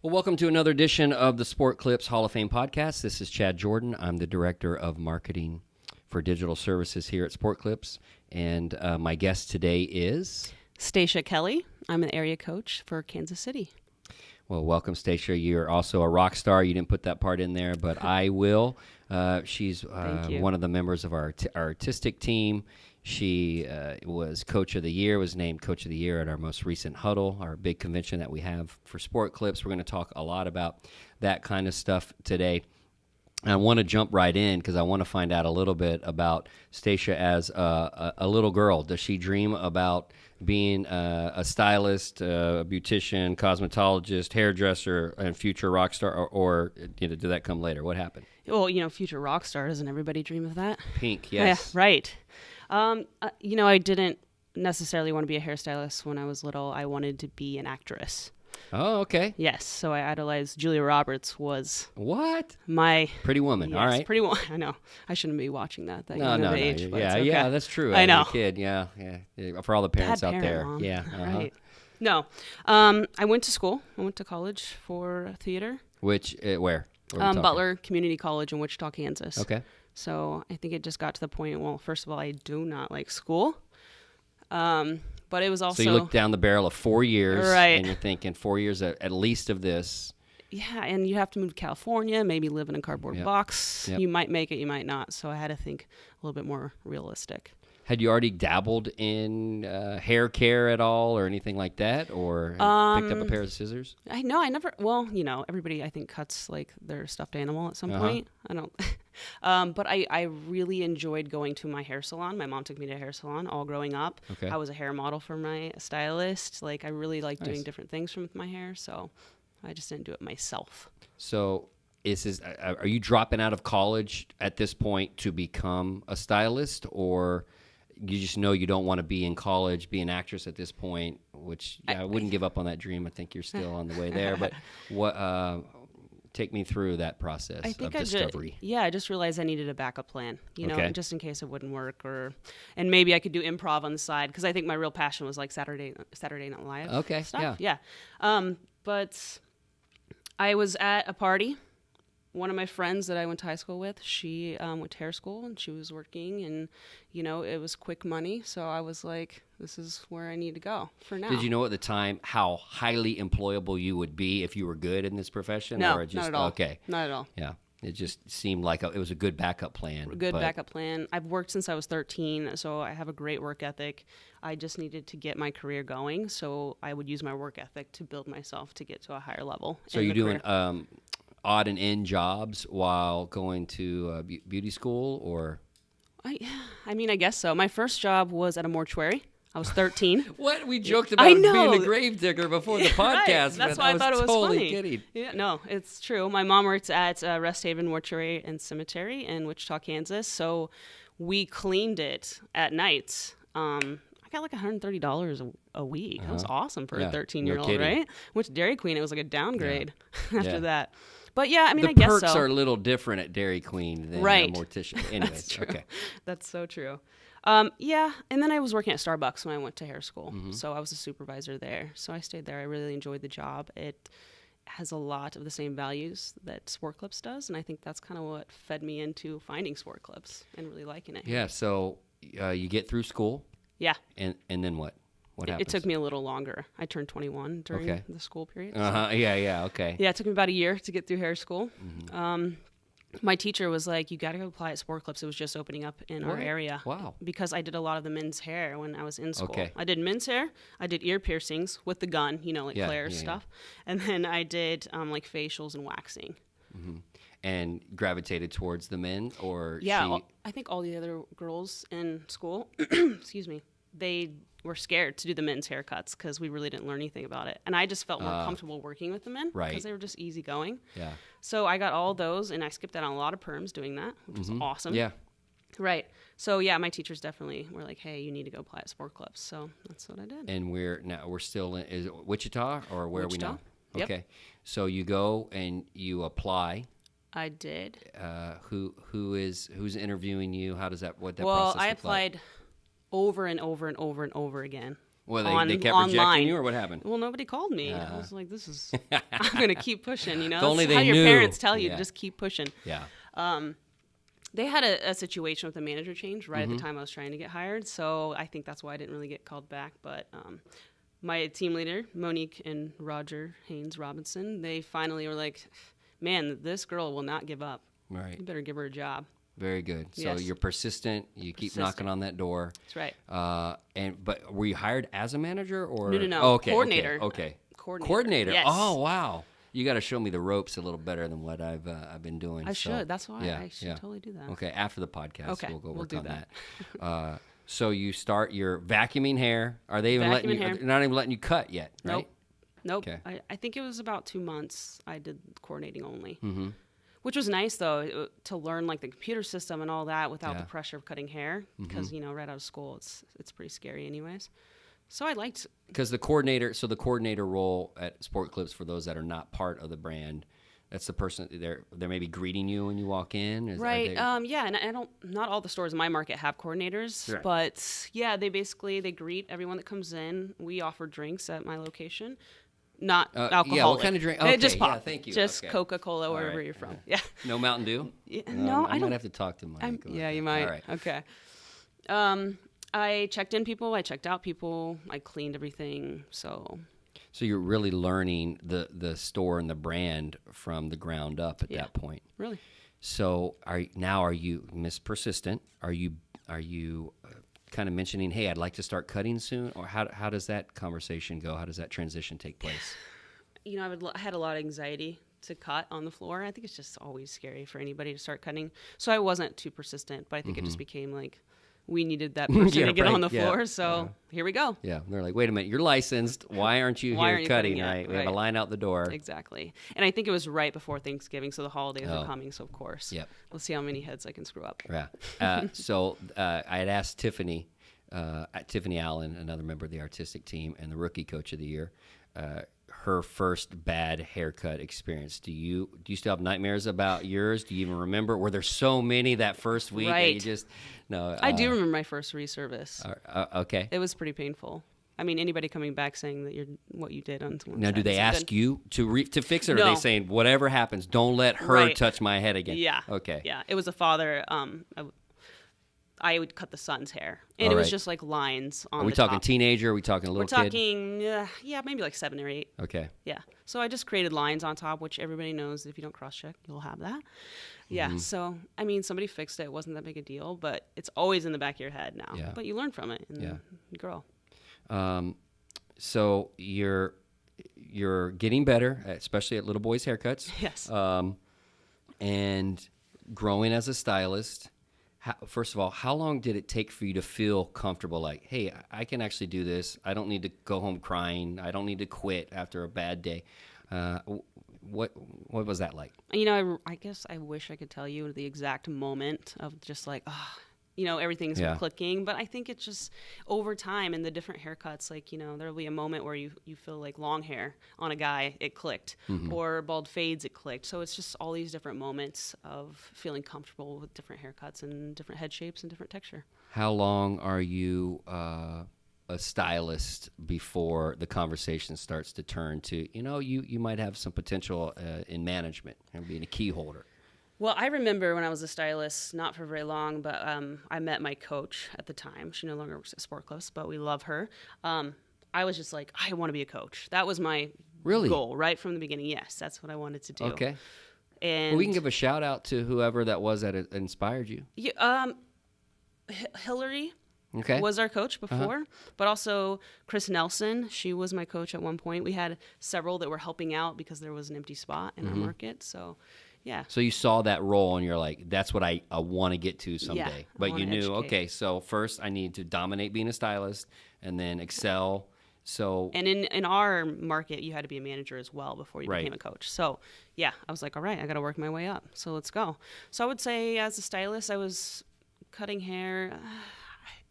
Well, welcome to another edition of the Sport Clips Hall of Fame podcast. This is Chad Jordan. I'm the Director of Marketing for Digital Services here at Sport Clips. And my guest today is... Stacia Kelley. I'm an area coach for Kansas City. Well, welcome, Stacia. You're also a rock star. You didn't put that part in there, but I will. She's one of the members of our artistic team. She was Coach of the Year, was named Coach of the Year at our most recent huddle, our big convention that we have for Sport Clips. We're going to talk a lot about that kind of stuff today. I want to jump right in because I want to find out a little bit about Stacia as a little girl. Does she dream about being a stylist, a beautician, cosmetologist, hairdresser, and future rock star, or did that come later? What happened? Well, future rock star. Doesn't everybody dream of that? Pink, yes. Yeah, right. I didn't necessarily want to be a hairstylist when I was little. I wanted to be an actress. Oh, okay. Yes, so I idolized Julia Roberts was my Pretty Woman. Yes, All right, Pretty Woman. I know I shouldn't be watching that No. age. But Yeah, it's okay. yeah, that's true. I know. As a kid, yeah. For all the parents Bad out there, Mom. yeah. Right. No, I went to school. I went to college for theater. Which where? Where are we talking? Butler Community College in Wichita, Kansas. Okay. So I think it just got to the point. Well, first of all, I do not like school. But it was also... So you look down the barrel of 4 years, right, and you're thinking 4 years at least of this. Yeah, and you have to move to California, maybe live in a cardboard box. Yep. You might make it, you might not. So I had to think a little bit more realistic. Had you already dabbled in hair care at all or anything like that? Or picked up a pair of scissors? I never... Well, everybody, I think, cuts, like, their stuffed animal at some point. I don't... but I really enjoyed going to my hair salon. My mom took me to a hair salon all growing up. Okay. I was a hair model for my stylist. Like, I really liked doing different things with my hair, so I just didn't do it myself. So... are you dropping out of college at this point to become a stylist, or you just know you don't want to be in college, be an actress at this point? Which I wouldn't give up on that dream. I think you're still on the way there. But what? Take me through that process of discovery. I just realized I needed a backup plan. Okay. Just in case it wouldn't work, and maybe I could do improv on the side because I think my real passion was like Saturday Night Live. Okay. Stuff. Yeah. But I was at a party. One of my friends that I went to high school with, she went to hair school and she was working, and it was quick money, so I was like, this is where I need to go for now. Did you know at the time how highly employable you would be if you were good in this profession? No, or just, not at all. Okay. Not at all. Yeah. It just seemed like it was a good backup plan. Backup plan. I've worked since I was 13, so I have a great work ethic. I just needed to get my career going, so I would use my work ethic to build myself to get to a higher level. So you're doing odd and end jobs while going to beauty school, or? I guess so. My first job was at a mortuary. I was 13. What? We joked about being a grave digger before the podcast. Right. That's why I thought it was totally funny. Kidding. Yeah, no, it's true. My mom worked at Rest Haven Mortuary and Cemetery in Wichita, Kansas. So we cleaned it at night. I got like $130 a week. That was awesome for a 13-year-old, right? Went to Dairy Queen. It was like a downgrade after that. But yeah, I guess so. The perks are a little different at Dairy Queen than a mortician. Anyways, that's true. Okay. That's so true. And then I was working at Starbucks when I went to hair school. Mm-hmm. So I was a supervisor there. So I stayed there. I really enjoyed the job. It has a lot of the same values that Sport Clips does, and I think that's kind of what fed me into finding Sport Clips and really liking it. Yeah, so you get through school. Yeah. And then what? What happens? It took me a little longer. I turned 21 during the school period. So. Yeah, okay. Yeah, it took me about a year to get through hair school. Mm-hmm. My teacher was like, you got to go apply at Sport Clips. It was just opening up in our area. Wow. Because I did a lot of the men's hair when I was in school. Okay. I did men's hair. I did ear piercings with the gun, Claire's stuff. And then I did like facials and waxing. Mm-hmm. And gravitated towards the men, or I think all the other girls in school, excuse me, they were scared to do the men's haircuts because we really didn't learn anything about it. And I just felt more comfortable working with the men because they were just easygoing. Yeah. So I got all those, and I skipped out on a lot of perms doing that, which was awesome. Yeah. Right. So yeah, my teachers definitely were like, "Hey, you need to go apply at Sport Clips." So that's what I did. And we're still in, is it Wichita, or where Wichita. are we now? Yep. Okay. So you go and you apply. I did. Who's interviewing you? How does that process Well, look I like? applied over and over and over and over again. Well, they kept online. rejecting you, or what happened? Well, nobody called me. I was like, this is, I'm going to keep pushing, you know? If only That's they how your knew. parents tell you Yeah. to just keep pushing. Yeah. They had a situation with a manager change right Mm-hmm. at the time I was trying to get hired, so I think that's why I didn't really get called back. But my team leader, Monique and Roger Haynes Robinson, they finally were like, man, this girl will not give up. Right. You better give her a job. Very good. So Yes. you're persistent. You keep knocking on that door. That's right. But were you hired as a manager or No. Oh, okay. Coordinator. Okay. Coordinator. Yes. Oh, wow. You got to show me the ropes a little better than what I've been doing. I So, should. That's why yeah, I should totally do that. Okay, after the podcast, Okay, we'll go we'll work do on that. that. So you start your vacuuming hair. Are they even letting you? Hair. They're not even letting you cut yet, right? Nope. Okay. I think it was about 2 months I did coordinating only. Mm-hmm. Which was nice, though, to learn like the computer system and all that without Yeah. the pressure of cutting hair. Because, you know, right out of school, it's pretty scary anyways. So I liked... Because the coordinator role at Sport Clips, for those that are not part of the brand, that's the person they're maybe greeting you when you walk in. Right. Yeah, and I don't. Not all the stores in my market have coordinators, Right. but yeah, they greet everyone that comes in. We offer drinks at my location, not alcoholic. Yeah, what kind of drink? Okay, Just pop. yeah, thank you. Just Okay. Coca-Cola, All wherever right, you're from. all right. Yeah. No Mountain Dew? Yeah, no, I I don't. might have to talk to Mike. about Yeah, you that. might. All right. Okay. I checked in people. I checked out people. I cleaned everything. So you're really learning the store and the brand from the ground up at that point. really, So are you Miss Persistent? Are you kind of mentioning, hey, I'd like to start cutting soon, or how does that conversation go? How does that transition take place? you know, I had a lot of anxiety to cut on the floor. I think it's just always scary for anybody to start cutting. So I wasn't too persistent, but I think it just became like we needed that person Yeah, to get right. on the Yeah. floor. So here we go. Yeah, they're like, wait a minute, you're licensed. Why aren't you Why here aren't you cutting? cutting yet? Right, we have a Right. line out the door. Exactly. And I think it was right before Thanksgiving, so the holidays Oh. were coming. So of course, Yep. we'll see how many heads I can screw up. Yeah. So I had asked Tiffany Allen, another member of the artistic team and the rookie coach of the year, her first bad haircut experience. Do you still have nightmares about yours? Do you even remember? Were there so many that first week that you Right. just no? I do remember my first reservice. Okay. It was pretty painful. I mean, anybody coming back saying that what you did on someone's Now, do head they isn't ask good. you to fix it, or No. are they saying whatever happens, don't let her Right. touch my head again? Yeah. Okay. Yeah. It was a father. I would cut the son's hair, and All it was right. just like lines on Are we the talking top. teenager? Are we talking a little We're kid? talking, yeah, maybe like 7 or 8. Okay. Yeah. So I just created lines on top, which everybody knows if you don't cross-check, you'll have that. Yeah. Mm-hmm. So, I mean, somebody fixed it. It wasn't that big a deal, but it's always in the back of your head now. Yeah. But you learn from it and Yeah. you grow. So you're getting better, especially at little boys' haircuts. Yes. And growing as a stylist. First of all, how long did it take for you to feel comfortable? Like, hey, I can actually do this. I don't need to go home crying. I don't need to quit after a bad day. What was that like? You know, I guess I wish I could tell you the exact moment of just like, everything's Yeah. clicking. But I think it's just over time and the different haircuts. Like, there'll be a moment where you feel like long hair on a guy, it clicked, or bald fades, it clicked. So it's just all these different moments of feeling comfortable with different haircuts and different head shapes and different texture. How long are you a stylist before the conversation starts to turn to, you might have some potential in management and being a key holder? Well, I remember when I was a stylist, not for very long, but I met my coach at the time. She no longer works at Sport Clips, but we love her. I was just like, I want to be a coach. That was my goal right from the beginning. Yes, that's what I wanted to do. Okay. And Well, we can give a shout out to whoever that was that inspired you. Hillary Okay. was our coach before, but also Chris Nelson. She was my coach at one point. We had several that were helping out because there was an empty spot in our market. So, yeah. So you saw that role and you're like, that's what I want to get to someday. I But you wanna knew, educate. okay, so first I need to dominate being a stylist and then excel. So And in our market, you had to be a manager as well before you Right. became a coach. So, yeah, I was like, all right, I got to work my way up. So let's go. So I would say as a stylist, I was cutting hair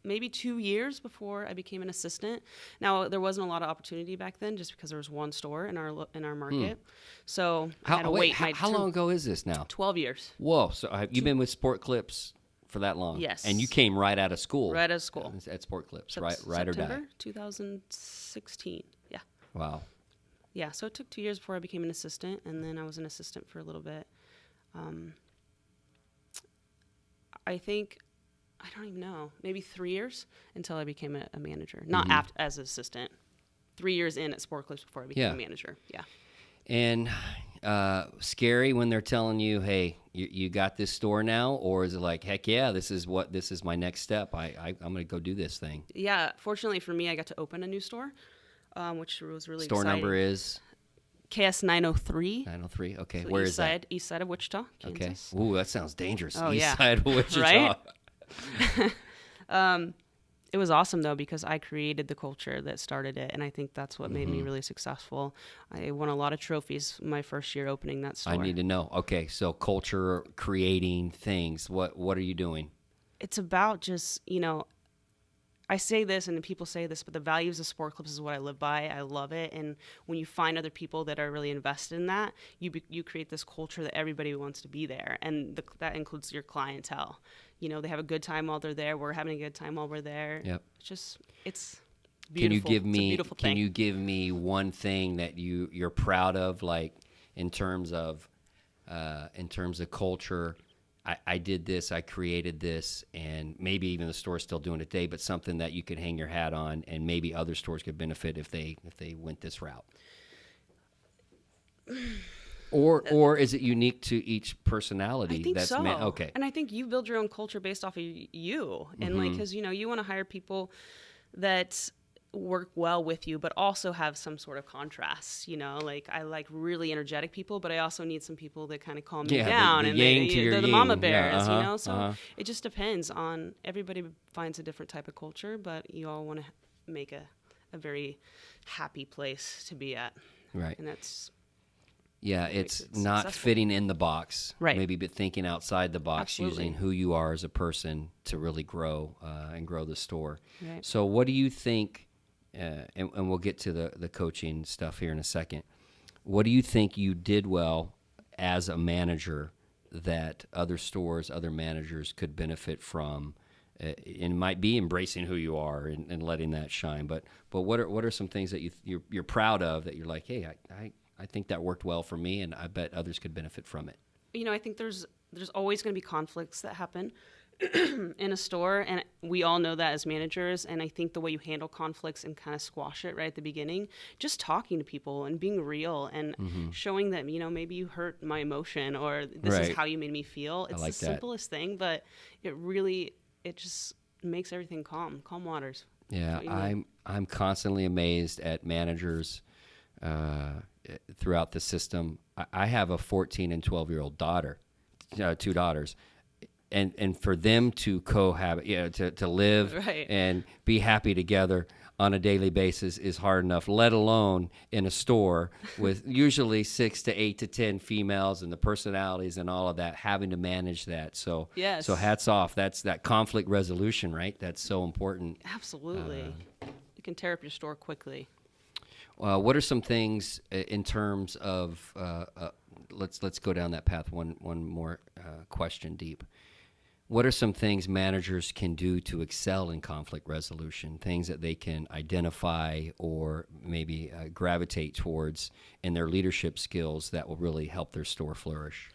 maybe 2 years before I became an assistant. Now, there wasn't a lot of opportunity back then just because there was one store in our market. So I had to wait my how turn. long ago is this now? 12 years. Whoa. So have you been with Sport Clips for that long. Yes. And you came right out of school. Right out of school. At Sport Clips, right or die. September 2016. Yeah. Wow. Yeah, so it took 2 years before I became an assistant, and then I was an assistant for a little bit. I think, I don't even know, maybe 3 years until I became a manager. Not as an assistant. 3 years in at Sport Clips before I became a manager. Yeah. And scary when they're telling you, hey, you got this store now? Or is it like, heck yeah, this is my next step. I'm going to go do this thing. Yeah, fortunately for me, I got to open a new store, which was really exciting. Store number is? KS 903. 903, okay. So where is that? East side of Wichita, Kansas. Okay. Ooh, that sounds dangerous. Oh, East side of Wichita. Right? It was awesome, though, because I created the culture that started it, and I think that's what made me really successful. I won a lot of trophies my first year opening that store. I need to know. Okay, so culture, creating things. What are you doing? It's about just, I say this and people say this, but the values of Sport Clips is what I live by. I love it. And when you find other people that are really invested in that, you create this culture that everybody wants to be there. And that includes your clientele. They have a good time while they're there. We're having a good time while we're there. Yep. It's beautiful. Can you give me one thing that you're proud of, like in terms of culture? I did this, I created this, and maybe even the store's still doing it today, but something that you could hang your hat on, and maybe other stores could benefit if they went this route. Or is it unique to each personality? I think so. Okay. And I think you build your own culture based off of you, and because you want to hire people that work well with you, but also have some sort of contrast. Like I like really energetic people, but I also need some people that kind of calm me down. They're the mama bears, So it just depends on, everybody finds a different type of culture, but you all want to make a very happy place to be at. Right. And that's... Yeah, it's not successful. Fitting in the box, right? Maybe, but thinking outside the box, Absolutely. Using who you are as a person to really grow and grow the store. Right. So, what do you think? And we'll get to the coaching stuff here in a second. What do you think you did well as a manager that other stores, other managers could benefit from? It might be embracing who you are and letting that shine. But what are some things that you're proud of that you're like, hey, I think that worked well for me, and I bet others could benefit from it. I think there's always going to be conflicts that happen in a store, and we all know that as managers. And I think the way you handle conflicts and kind of squash it right at the beginning, just talking to people and being real and showing that, maybe you hurt my emotion, or this is how you made me feel. It's like the simplest thing, but it just makes everything calm waters. Yeah, I'm constantly amazed at managers throughout the system. I have a 14 and 12-year-old daughter, 2 daughters, and for them to cohabit, to live and be happy together on a daily basis is hard enough, let alone in a store with usually 6 to 8 to 10 females and the personalities and all of that, having to manage that. So, yes. So hats off. That's that conflict resolution, right? That's so important. Absolutely. You can tear up your store quickly. What are some things in terms of let's go down that path one more question deep. What are some things managers can do to excel in conflict resolution, things that they can identify or maybe gravitate towards in their leadership skills that will really help their store flourish?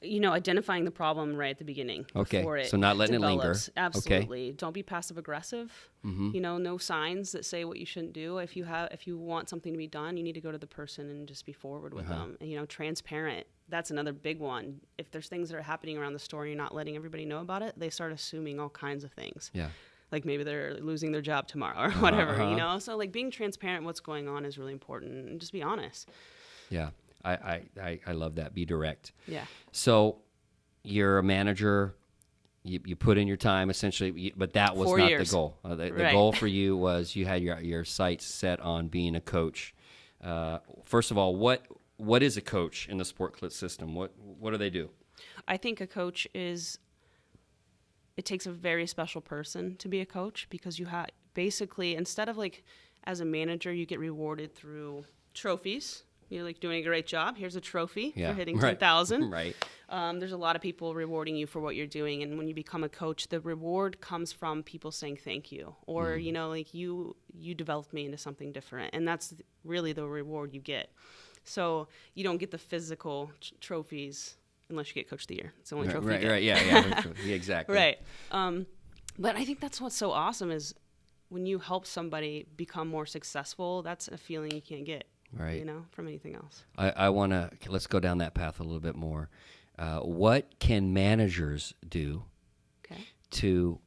Identifying the problem right at the beginning. Okay, so not letting develops. it linger. Absolutely. Okay. Don't be passive aggressive. No signs that say what you shouldn't do. If you want something to be done, you need to go to the person and just be forward with them. And, transparent. That's another big one. If there's things that are happening around the store and you're not letting everybody know about it, they start assuming all kinds of things. Yeah. Like maybe they're losing their job tomorrow or whatever, So like being transparent, what's going on is really important, and just be honest. Yeah. I love that. Be direct. Yeah. So you're a manager. You put in your time essentially, but that was 4 not years. the goal. The goal for you was you had your sights set on being a coach. First of all, what is a coach in the Sport Clips system? What do they do? I think a coach it takes a very special person to be a coach, because you have basically, instead of like as a manager, you get rewarded through trophies You're like doing a great job. Here's a trophy Yeah. for hitting Right. 10,000. Right. There's a lot of people rewarding you for what you're doing. And when you become a coach, the reward comes from people saying thank you. Or, you know, like you developed me into something different. And that's really the reward you get. So you don't get the physical trophies unless you get Coach of the Year. It's the only trophy you get. Right. Yeah. Exactly. Right. But I think that's what's so awesome is when you help somebody become more successful, that's a feeling you can't get. Right. You know, from anything else. I want to, let's go down that path a little bit more. What can managers do to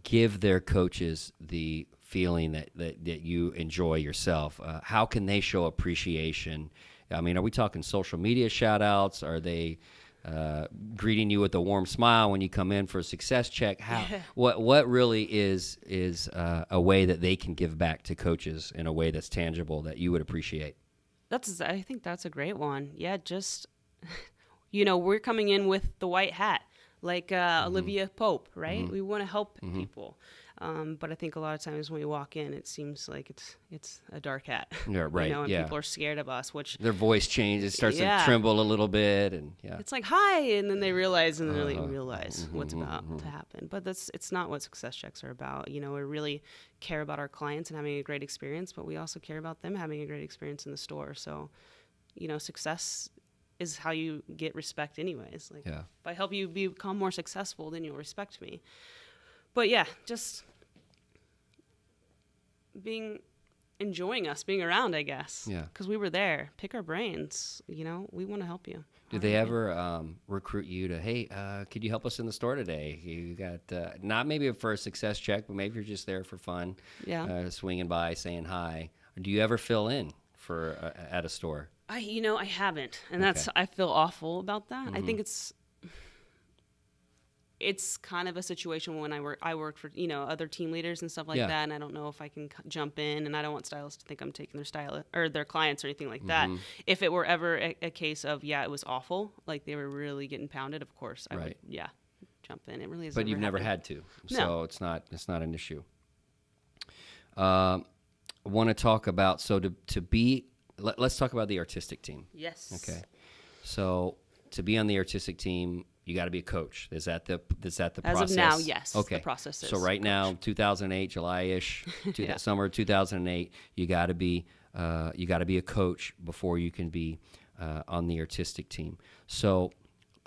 give their coaches the feeling that you enjoy yourself? How can they show appreciation? I mean, are we talking social media shout outs? Are they greeting you with a warm smile when you come in for a success check? What really is a way that they can give back to coaches in a way that's tangible that you would appreciate? I think that's a great one. Yeah, just, you know, we're coming in with the white hat, like Olivia Pope, right? We want to help people. But I think a lot of times when we walk in, it seems like it's a dark hat. Yeah, right. You know, and people are scared of us, which their voice changes, it starts to tremble a little bit, and it's like hi, and then they realize what's about to happen. But it's not what success checks are about. You know, we really care about our clients and having a great experience, but we also care about them having a great experience in the store. So, you know, success is how you get respect, anyways. Like, if I help you become more successful, then you'll respect me. But yeah, just enjoying us being around, I guess. Yeah. Because we were there. Pick our brains. You know, we want to help you. Did they ever recruit you to, hey, could you help us in the store today? You got, not maybe for a success check, but maybe you're just there for fun. Yeah. Swinging by, saying hi. Do you ever fill in for at a store? I haven't. And I feel awful about that. I think it's kind of a situation when I work for, you know, other team leaders and stuff like that, and I don't know if I can jump in, and I don't want stylists to think I'm taking their style or their clients or anything like that. If it were ever a case of, it was awful, like they were really getting pounded, of course, I would, jump in. It really is. But you've never had to, so it's not an issue. I want to talk about, let's talk about the artistic team. Yes. Okay. So to be on the artistic team, you got to be a coach. Is that the process? As of now, yes. Okay. The process is so right now, 2008, July-ish, summer 2008, you got to be a coach before you can be on the artistic team. So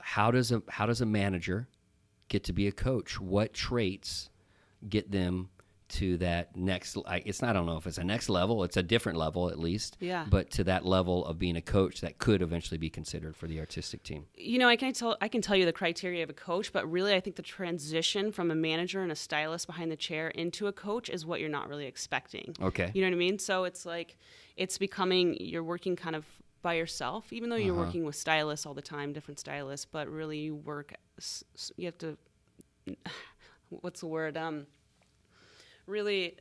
how does a manager get to be a coach? What traits get them to that next? I don't know if it's a next level. It's a different level, at least. Yeah. But to that level of being a coach that could eventually be considered for the artistic team. You know, I can tell you the criteria of a coach, but really, I think the transition from a manager and a stylist behind the chair into a coach is what you're not really expecting. Okay. You know what I mean? So it's like you're working kind of by yourself, even though you're working with stylists all the time, different stylists. But really, you have to. What's the word? Really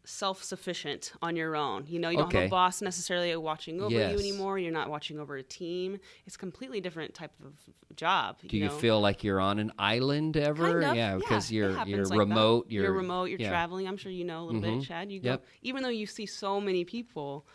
self-sufficient on your own. You know, you don't have a boss necessarily watching over you anymore. You're not watching over a team. It's a completely different type of job. Do you feel like you're on an island ever? Kind of, yeah, because you're like remote. You're remote. You're traveling. I'm sure you know a little bit, Chad. You go, even though you see so many people,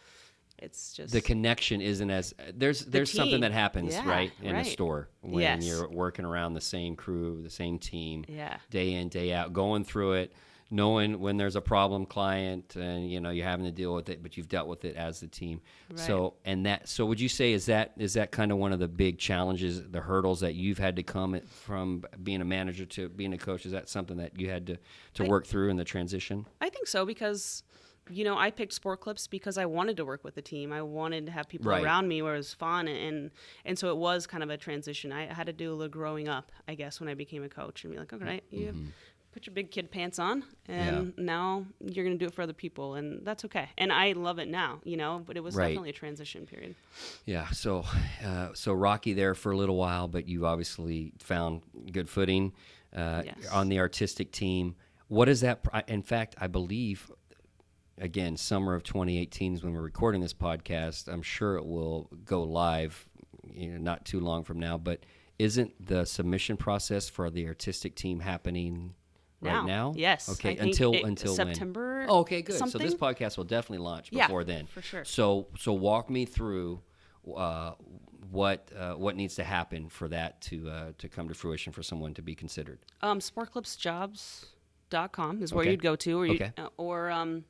it's just the connection isn't as there's something that happens in a store when you're working around the same crew, the same team, day in, day out, going through it, knowing when there's a problem client and you're having to deal with it, but you've dealt with it as the team. Right. So would you say is that kind of one of the big challenges, the hurdles that you've had to come from being a manager to being a coach? Is that something that you had to work through in the transition? I think so, because I picked Sport Clips because I wanted to work with the team. I wanted to have people around me where it was fun. And so it was kind of a transition. I had to do a little growing up, I guess, when I became a coach and be like, okay, you put your big kid pants on and now you're going to do it for other people. And that's okay. And I love it now, but it was definitely a transition period. Yeah. So rocky there for a little while, but you obviously found good footing on the artistic team. What is that? In fact, I believe, again, summer of 2018 is when we're recording this podcast. I'm sure it will go live, not too long from now. But isn't the submission process for the artistic team happening right now? Yes. Okay. I think until September. when? Oh, okay, good. Something. So this podcast will definitely launch before then. For sure. So walk me through what needs to happen for that to come to fruition for someone to be considered. Sportclipsjobs.com is where you'd go to, or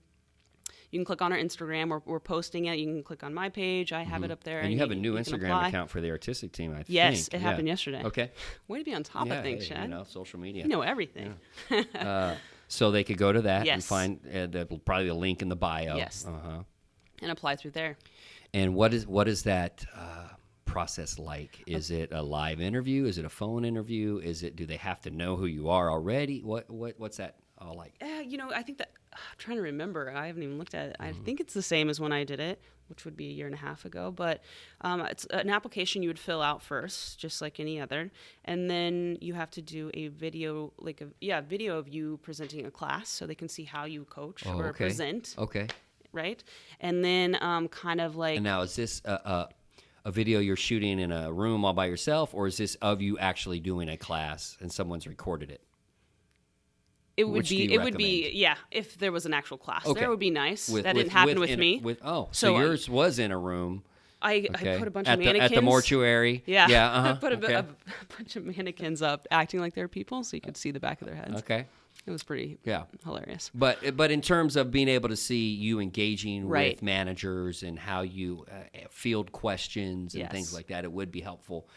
you can click on our Instagram. We're posting it. You can click on my page. I have it up there. And you have a new Instagram account for the artistic team, I think. Yes, it happened yesterday. Okay. Way to be on top of things, Chad. Social media. You know everything. Yeah. So they could go to that and Yes. find probably the link in the bio. Yes. And apply through there. And what is that process like? Is it a live interview? Is it a phone interview? Do they have to know who you are already? What's that all like? I think that I'm trying to remember. I haven't even looked at it. I think it's the same as when I did it, which would be a year and a half ago. But it's an application you would fill out first, just like any other, and then you have to do a video, video of you presenting a class, so they can see how you coach or present. Okay. Right, and then kind of like. And now, is this a video you're shooting in a room all by yourself, or is this of you actually doing a class and someone's recorded it? It would be if there was an actual class. Okay. That would be nice. That didn't happen with me. So yours was in a room. I put a bunch of mannequins. At the mortuary. Yeah. Yeah. I put a bunch of mannequins up acting like they're people so you could see the back of their heads. Okay. It was pretty hilarious. But in terms of being able to see you engaging with managers and how you field questions and things like that, it would be helpful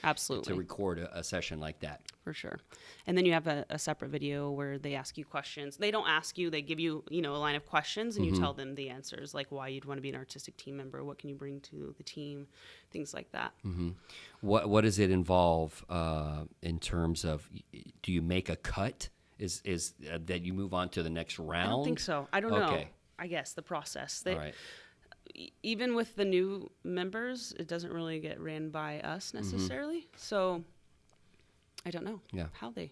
to record a session like that. For sure. And then you have a separate video where they ask you questions. They don't ask you, they give you, a line of questions and you tell them the answers, like why you'd want to be an artistic team member, what can you bring to the team, things like that. Mm-hmm. What does it involve in terms of, do you make a cut? Is that you move on to the next round? I don't think so. I don't know. I guess the process. All right. Even with the new members, it doesn't really get ran by us necessarily. So I don't know how they.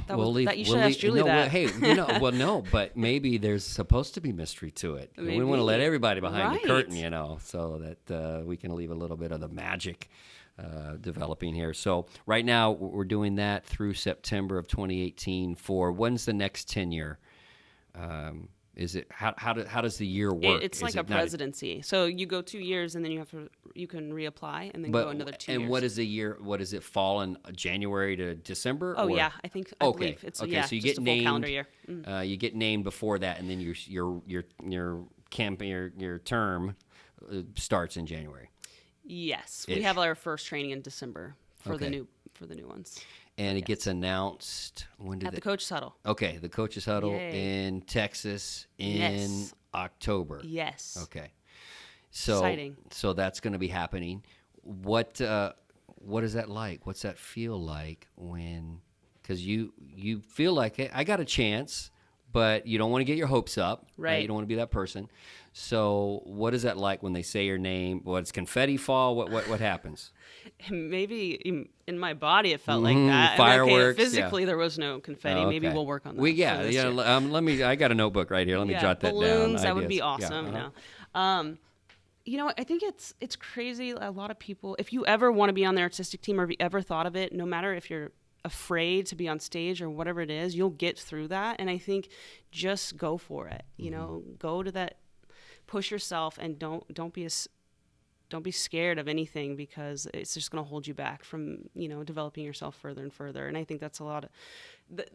You should ask Julie that. No, but maybe there's supposed to be mystery to it. Maybe. We want to let everybody behind the curtain, so that we can leave a little bit of the magic developing here. So right now we're doing that through September of 2018. When's the next tenure? Is it how does the year work? It's like a presidency. So you go 2 years and then you can reapply and then go another 2 years. And what is the year? What does it fall in January to December? Oh yeah, I believe it's okay. So you get full named. Calendar year. Mm. You get named before that, and then your term starts in January. Yes, we have our first training in December for the new ones. And it gets announced at the Coach's Huddle. Okay, the Coach's Huddle in Texas in October. Yes. Okay. So exciting. So that's going to be happening. What is that like? What's that feel like when? Because you feel like, hey, I got a chance, but you don't want to get your hopes up. Right. You don't want to be that person. So what is that like when they say your name? Does confetti fall? What happens? Maybe in my body it felt like that. Fireworks. Physically there was no confetti. Oh, okay. Maybe we'll work on that. Let me. I got a notebook right here. Let me jot that down. Balloons. That would be awesome. I think it's crazy. A lot of people. If you ever want to be on the artistic team, or if you ever thought of it, no matter if you're afraid to be on stage or whatever it is, you'll get through that. And I think just go for it. Go to that. Push yourself and don't be scared of anything, because it's just going to hold you back from developing yourself further and further. And I think that's a lot of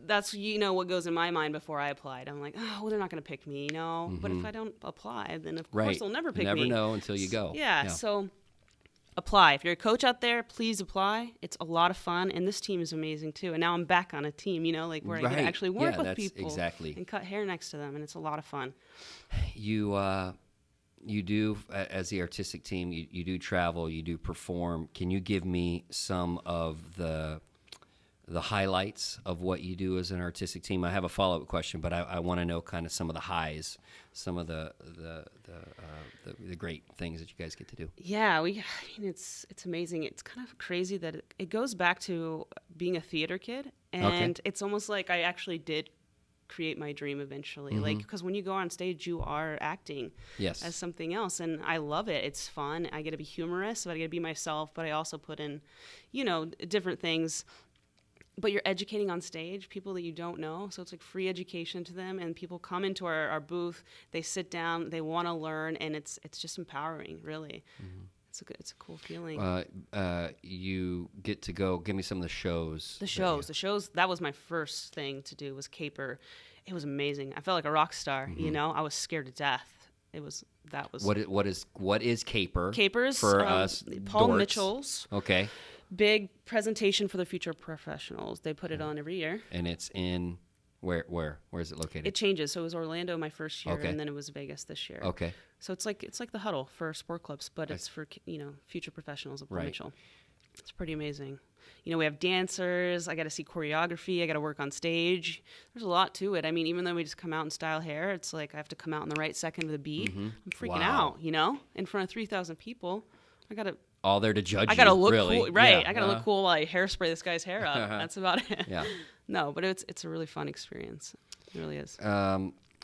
that's what goes in my mind before I applied. I'm like, oh well, they're not going to pick me, But if I don't apply, then of course they'll never pick me. You never know until you go. Yeah. So apply. If you're a coach out there, please apply. It's a lot of fun, and this team is amazing too. And now I'm back on a team, where I can actually work with people and cut hair next to them, and it's a lot of fun. You do, as the artistic team, you do travel, you do perform. Can you give me some of the highlights of what you do as an artistic team? I have a follow-up question, but I want to know kind of some of the highs, some of the great things that you guys get to do. Yeah, it's amazing. It's kind of crazy that it goes back to being a theater kid, and it's almost like I actually did create my dream eventually, because when you go on stage you are acting as something else, and I love it. It's fun. I get to be humorous, but I get to be myself, but I also put in different things but you're educating on stage people that you don't know. So it's like free education to them. And people come into our booth, they sit down, they want to learn, and it's just empowering, really. Mm-hmm. It's a cool feeling. You get to go. Give me some of the shows. The shows. That was my first thing to do was caper. It was amazing. I felt like a rock star. Mm-hmm. You know, I was scared to death. What is caper? Capers for us. Paul dorks. Mitchell's. Okay. Big presentation for the future professionals. They put it on every year. And it's in where is it located? It changes. So it was Orlando my first year, and then it was Vegas this year. Okay. So it's like the Huddle for sport clubs, but it's for future professionals at Paul Mitchell. It's pretty amazing. You know, we have dancers. I got to see choreography. I got to work on stage. There's a lot to it. I mean, even though we just come out and style hair, it's like I have to come out in the right second of the beat. Mm-hmm. I'm freaking out, you know, in front of 3,000 people. I got to. All there to judge you. I got to look really. cool. Right. Yeah. I got to look cool while I hairspray this guy's hair up. That's about it. Yeah. No, but it's a really fun experience. It really is.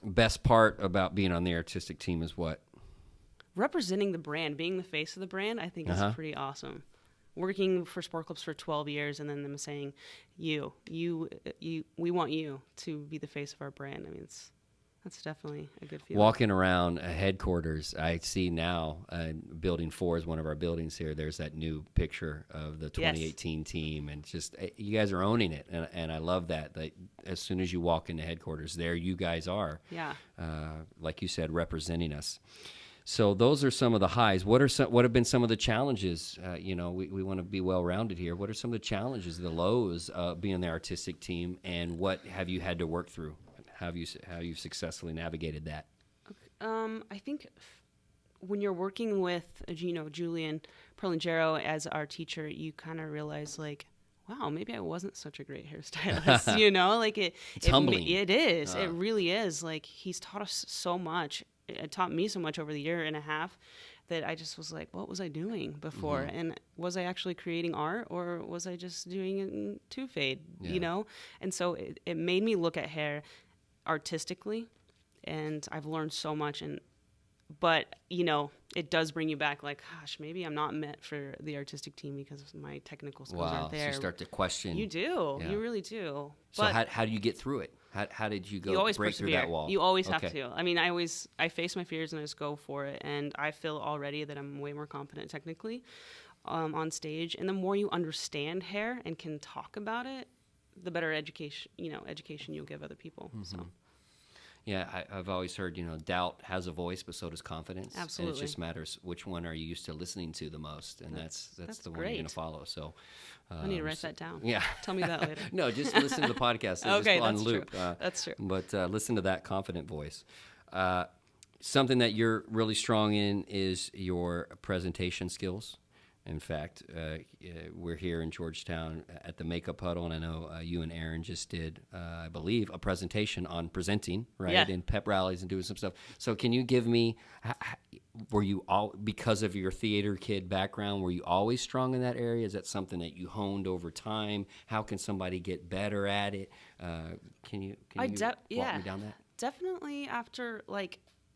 Best part about being on the artistic team is what? Representing the brand, being the face of the brand, I think is pretty awesome. Working for sport clubs for 12 years and then them saying, we want you to be the face of our brand. I mean, that's definitely a good feeling. Walking around headquarters, I see now, Building 4 is one of our buildings here. There's that new picture of the 2018 team, and just you guys are owning it, and I love that. That as soon as you walk into headquarters, there you guys are. Yeah. Like you said, representing us. So those are some of the highs. What have been some of the challenges? We want to be well-rounded here. What are some of the challenges, the lows, being the artistic team, and what have you had to work through? How you've successfully navigated that? I think when you're working with Julian Perlingero as our teacher, you kind of realize like, wow, maybe I wasn't such a great hairstylist. Like it's humbling. It is. It really is. Like he's taught us so much. It taught me so much over the year and a half that I just was like, what was I doing before? Mm-hmm. And was I actually creating art, or was I just doing it in two-fade, And so it made me look at hair artistically, and I've learned so much. But it does bring you back like, gosh, maybe I'm not meant for the artistic team because my technical skills aren't there. So you start to question. You do. Yeah. You really do. So how do you get through it? How did you break through that wall? You always have to. I mean, I face my fears and I just go for it. And I feel already that I'm way more confident technically on stage. And the more you understand hair and can talk about it, the better education you'll give other people. Mm-hmm. So. Yeah, I've always heard, doubt has a voice, but so does confidence. Absolutely. And it just matters which one are you used to listening to the most, and that's the one you're going to follow. So I need to write that down. Yeah. Tell me that later. No, just listen to the podcast. Okay, just on that's loop. True. That's true. But listen to that confident voice. Something that you're really strong in is your presentation skills. In fact, we're here in Georgetown at the Makeup Huddle, and I know you and Aaron just did, I believe, a presentation on presenting, right, yeah. in pep rallies and doing some stuff. So can you give me, were you all, because of your theater kid background, were you always strong in that area? Is that something that you honed over time? How can somebody get better at it? Can you walk me down that? Definitely after,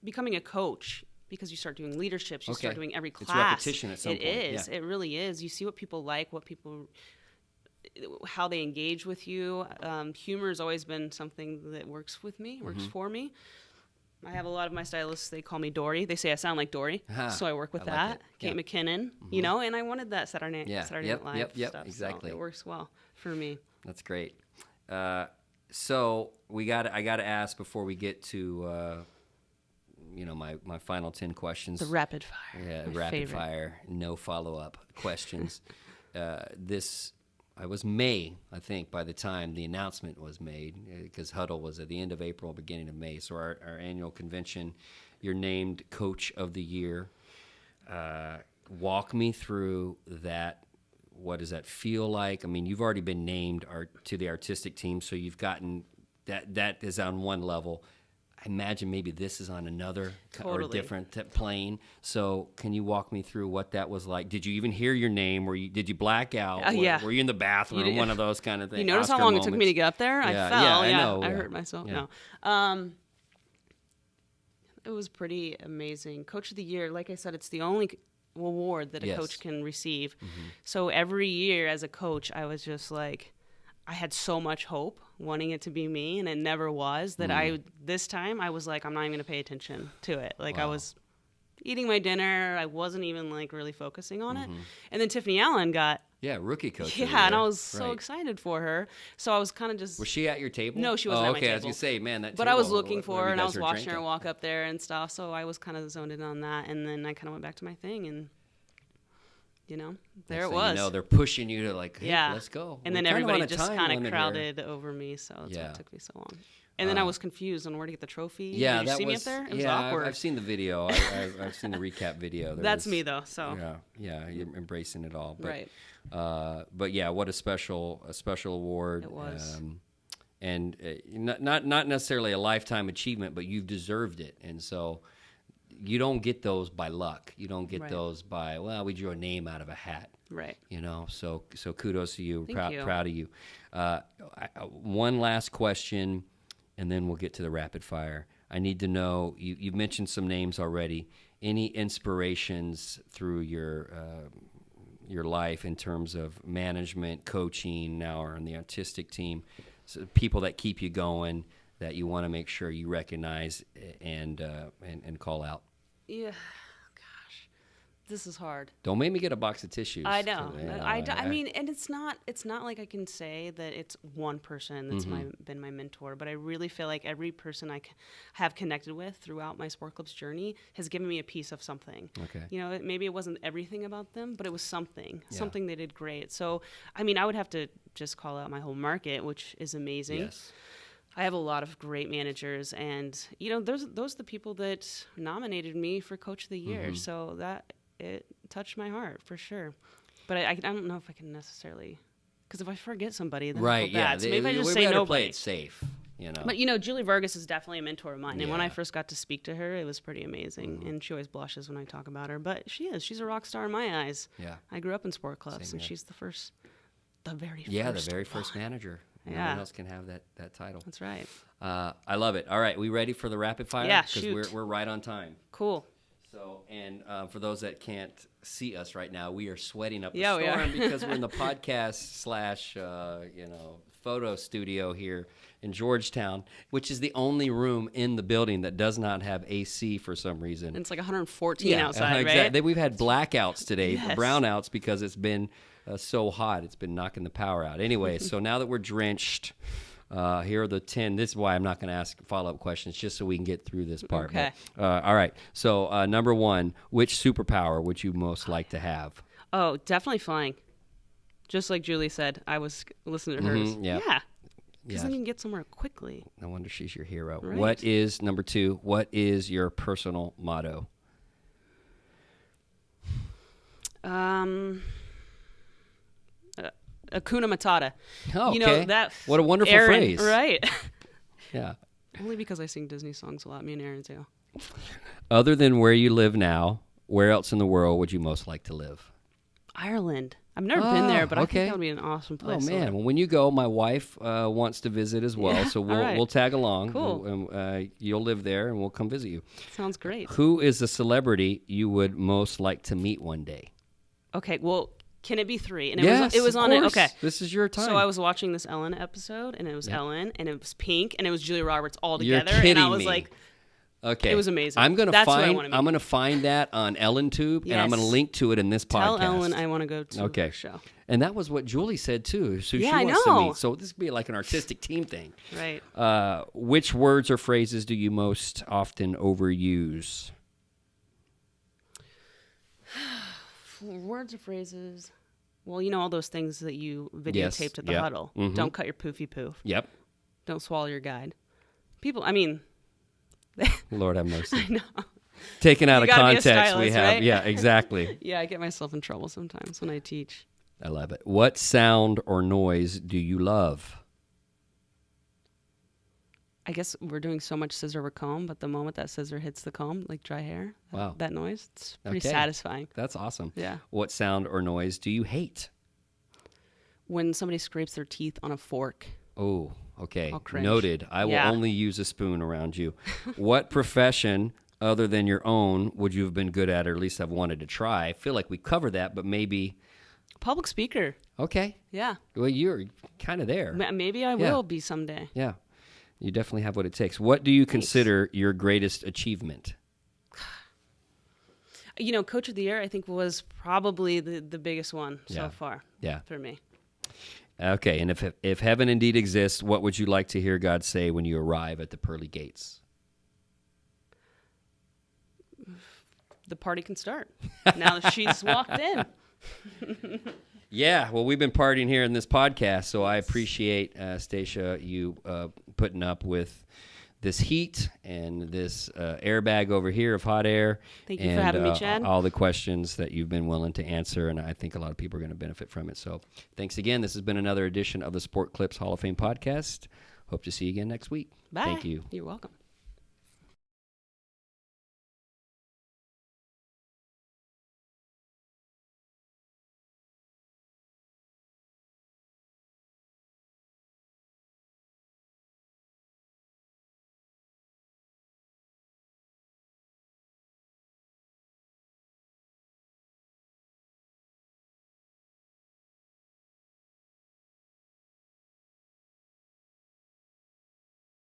becoming a coach. Because you start doing leaderships, you start doing every class. It's repetition at some point. It is. Yeah. It really is. You see what people like, how they engage with you. Humor has always been something that works with me, works for me. I have a lot of my stylists, they call me Dory. They say I sound like Dory, so I work with that. Like Kate McKinnon, and I wanted that Saturday Night Live stuff. Exactly. So it works well for me. That's great. So I got to ask before we get to... my final 10 questions. The rapid fire. Yeah, rapid fire, no follow-up questions. I was May, I think, by the time the announcement was made, because Huddle was at the end of April, beginning of May. So our annual convention, you're named Coach of the Year. Walk me through that. What does that feel like? I mean, you've already been named to the artistic team, so you've gotten that is on one level. I imagine maybe this is on another or different plane. So can you walk me through what that was like? Did you even hear your name? Did you black out? Yeah. Were you in the bathroom? One of those kind of things. You notice how long it took me to get up there? Yeah, I fell. Yeah, I know. I hurt myself. Yeah. No. It was pretty amazing. Coach of the Year, like I said, it's the only award that a coach can receive. Mm-hmm. So every year as a coach, I was just like, I had so much hope wanting it to be me, and it never was, that this time I was like, I'm not even going to pay attention to it. Like, I was eating my dinner. I wasn't even like really focusing on it. And then Tiffany Allen got rookie coach. Yeah, and I was so excited for her. So I was kind of just... Was she at your table? No, she wasn't at my table. Okay, I was going to say, man, that But table, I was looking for her, and I was watching drinking. her walk up there and stuff. So I was kind of zoned in on that. And then I kind of went back to my thing, and, you know, there it was. You know, they're pushing you to like, hey, let's go. And then everybody just kind of crowded over me. So that's why it took me so long. And then I was confused on where to get the trophy. Yeah, Did you see me up there? It was awkward. I've seen the video. I've seen the recap video. That's me, though. So you're embracing it all. But, right. But yeah, what a special award. It was. And not necessarily a lifetime achievement, but you've deserved it. And so you don't get those by luck. You don't get those by, well, we drew a name out of a hat. Right. You know, so kudos to you. Thank you. Proud of you. One last question, and then we'll get to the rapid fire. I need to know, you've mentioned some names already. Any inspirations through your life in terms of management, coaching, now or on the artistic team, so people that keep you going, that you want to make sure you recognize and call out? Yeah. This is hard. Don't make me get a box of tissues. I know. I mean, and it's not like I can say that it's one person that's been my mentor, but I really feel like every person I have connected with throughout my sport club's journey has given me a piece of something. Okay. You know, maybe it wasn't everything about them, but it was something they did great. So, I mean, I would have to just call out my whole market, which is amazing. Yes. I have a lot of great managers, and, you know, those are the people that nominated me for Coach of the Year. So it touched my heart for sure, but I don't know if I can necessarily, because if I forget somebody, then I feel bad. So maybe I just say nobody. Play it safe, you know. But you know, Julie Vargas is definitely a mentor of mine, and when I first got to speak to her, it was pretty amazing. And she always blushes when I talk about her, but she's a rock star in my eyes. Yeah, I grew up in sport clubs, and she's the very first manager. Yeah. No one else can have that title. That's right. I love it. All right, we ready for the rapid fire? Yeah, because we're right on time. Cool. So, and for those that can't see us right now, we are sweating up a storm because we're in the podcast / photo studio here in Georgetown, which is the only room in the building that does not have AC for some reason. And it's like 114 outside, right? Exactly. We've had blackouts today, brownouts, because it's been so hot. It's been knocking the power out. Anyway, so now that we're drenched, here are the 10. This is why I'm not going to ask follow-up questions, just so we can get through this part. Okay. But, all right. So number 1, which superpower would you most like to have? Oh, definitely flying. Just like Julie said, I was listening to hers. Yeah. Because then you can get somewhere quickly. No wonder she's your hero. Right. What is, number 2, what is your personal motto? Hakuna Matata. Oh, okay. You know, that what a wonderful Aaron, phrase. Right. Yeah. Only because I sing Disney songs a lot, me and Aaron too. Other than where you live now, where else in the world would you most like to live? Ireland. I've never been there, but I think that would be an awesome place. Oh, man. Well, when you go, my wife wants to visit as well, so we'll tag along. Cool. You'll live there, and we'll come visit you. Sounds great. Who is the celebrity you would most like to meet one day? Okay, well, can it be 3? And it was on it. Okay. This is your time. So I was watching this Ellen episode, and it was Ellen, and it was Pink, and it was Julia Roberts all together. You're kidding and I was me. like, okay. It was amazing. I'm gonna find find that on Ellen Tube, and I'm gonna link to it in this podcast. Tell Ellen I want to go to her show. And that was what Julie said too. So she I wants to know. meet. So this would be like an artistic team thing. Right. Which words or phrases do you most often overuse? Words or phrases. Well, you know all those things that you videotaped at the huddle. Mm-hmm. Don't cut your poofy poof. Yep. Don't swallow your guide. People, I mean. Lord have mercy. I know. Taken out of context, stylist, we have. Right? Yeah, exactly. Yeah, I get myself in trouble sometimes when I teach. I love it. What sound or noise do you love? I guess we're doing so much scissor over comb, but the moment that scissor hits the comb, like dry hair, that noise, it's pretty satisfying. That's awesome. Yeah. What sound or noise do you hate? When somebody scrapes their teeth on a fork. Oh, okay. I'll cringe. Noted. I will only use a spoon around you. What profession other than your own would you have been good at, or at least have wanted to try? I feel like we covered that, but maybe Public speaker. Okay. Yeah. Well, you're kind of there. Maybe I will be someday. Yeah. You definitely have what it takes. What do you consider your greatest achievement? Coach of the Year, I think, was probably the biggest one so far for me. Okay, and if heaven indeed exists, what would you like to hear God say when you arrive at the pearly gates? The party can start. Now that she's walked in. Yeah, well, we've been partying here in this podcast, so I appreciate, Stacia, you putting up with this heat and this airbag over here of hot air. Thank you for having me, Chad. All the questions that you've been willing to answer, and I think a lot of people are going to benefit from it. So thanks again. This has been another edition of the Sport Clips Hall of Fame podcast. Hope to see you again next week. Bye. Thank you. You're welcome.